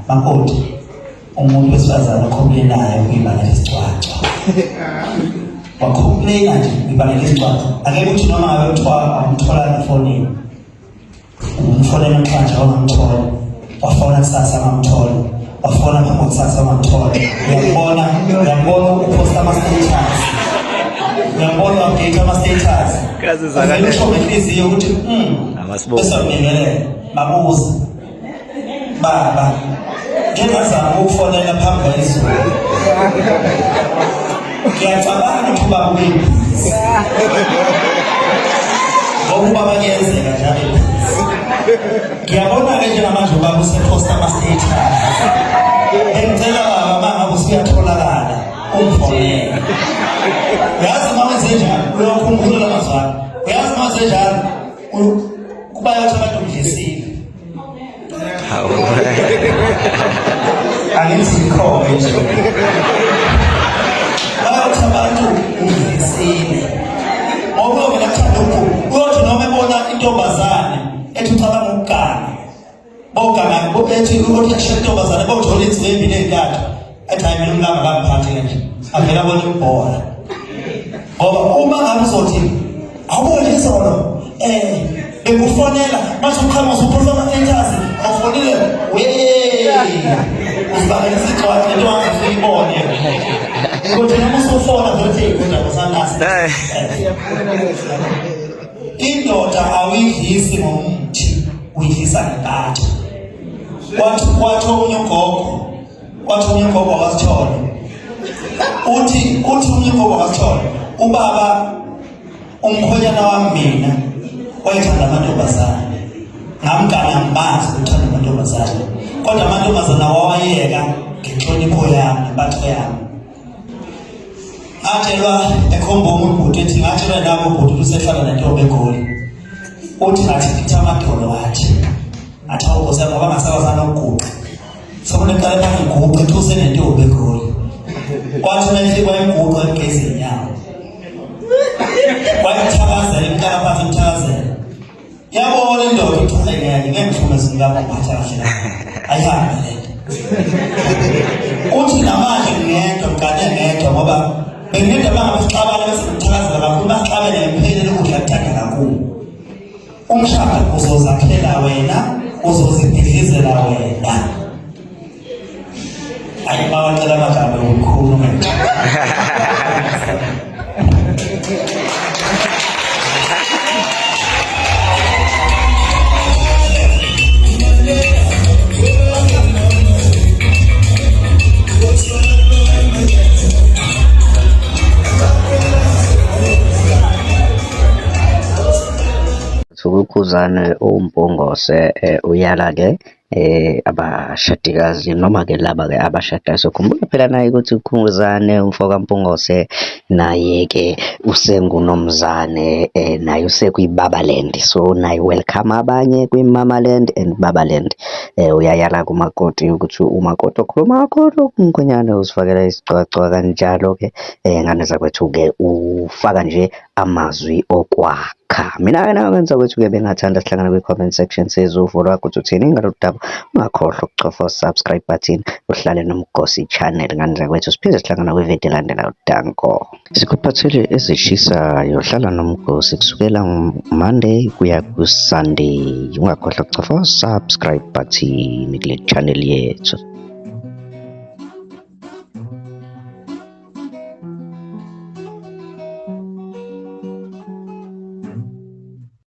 makoti umuntu wesifazane okhomplinayo kwibanga lesicwaco wakhomplina nje kwibanga lesicwaco akekho ukuthi noma ngabe kuthiwa amthola efonini umfonela manje ongamthola wafona kusasa angamthola wafona phambi kusasa angamthola uyabona uposta ama-status uyabona update ama-status kazi zakale usho ngenhliziyo ukuthi besabingelela babuza baba ngingazama ukufonela phambi kwezulu ngiyacabanga ukuthi ubaba uyibhizi ngokuba bakuyenzeka njalo ngiyabona-ke njengamanje ubaba useposta ama-status engicela baba uma ngabe usuyatholakala umfonela uyazi uma wenze njalo uyakhumbula mazwana uyazi uma wenze njalo kuba yathi abantu mdlisile angithi ikhona nje bayathi abantu umdlisile ngoba mina kuthanda uyothi noma ebona intombazane ethi ucabanga ukugana bogana ethi uthi intombazane bothola insimbi embili ey'ntathu ethi hayi mina umlanga bangiphathe nje avela abona ibhola ngoba uma ngabe uzothi awuboni izolo bekufonela mase uqhamuza uphosa ama-status awufonile uzibangela isicwathi lento wangazuyibone ukuthi noma usufona zothi kodwa usanasi indoda awuyidlisi ngomthi uyidlisa ngempatho kwathi omunye ugogo wakasithole uthi omunye ugogo wakasithole ubaba umkhwenyana wami mina wayethanda amantombazane ngamgana ngibanzi ukuthanda amantombazane kodwa amantombazane wawayeka ngenhlonipho yami nempatho yami ngatshelwa ekhomba umuntu ethi ngatshelwa nabo ubhuti usehlala nentombi eGoli uthi ngathi ngithi amadolo wathi awukosi yami ngoba ngasakazana ukuguqa sokuneqala phambi ngiguqa ethi usenentombi eGoli kwathi mefika wayiguqa egezi inyawo wayithakazela imkalaphathi imthakazela yabona indoda ithulekeke ngengihlumezo ngilapho ngiphatha kahle la ayihambe lento uthi namanje ngiyedwa ngikade ngedwa ngoba bengida bangamasixabane bese ngithakazela kakhulu basixabene ngemphelele ukudla kuthanda kakhulu umshado uzozakhela wena uzozibhidlizela wena ayi bawacela amagama okukhulu manje Ukukhuzana uMpungose uyala-ke abashadikazi noma-ke laba-ke abashadayo. So khumbula phela naye ukuthi uKhuzane umfo kaMpungose naye-ke usengunomzane naye usekwiBabaland. So naye welcome abanye kwiMamaland and Babaland. Uyayala kumakoti ukuthi umakoti okhuluma kakhulu umkhwenyana uzifakela isicwacwa kanjalo-ke ngane zakwethu-ke ufaka nje amazwi okwakha. Mina-ke nakwenza kwethu-ke bengathanda sihlangana kwi-comment section sezuvo lwakho ukuthi uthini ngalolu daba. Ungakhohlwa ukucofa u-subscribe button uhlale noMgosi channel. Ngane zakwethu siphinde sihlangana kwividiyo elandelayo. Danko. Sikuphathele ezishisayo. Hlala noMgosi kusukela Monday kuya ku-Sunday. Ungakhohlwa ukucofa u-subscribe button kule channel yethu.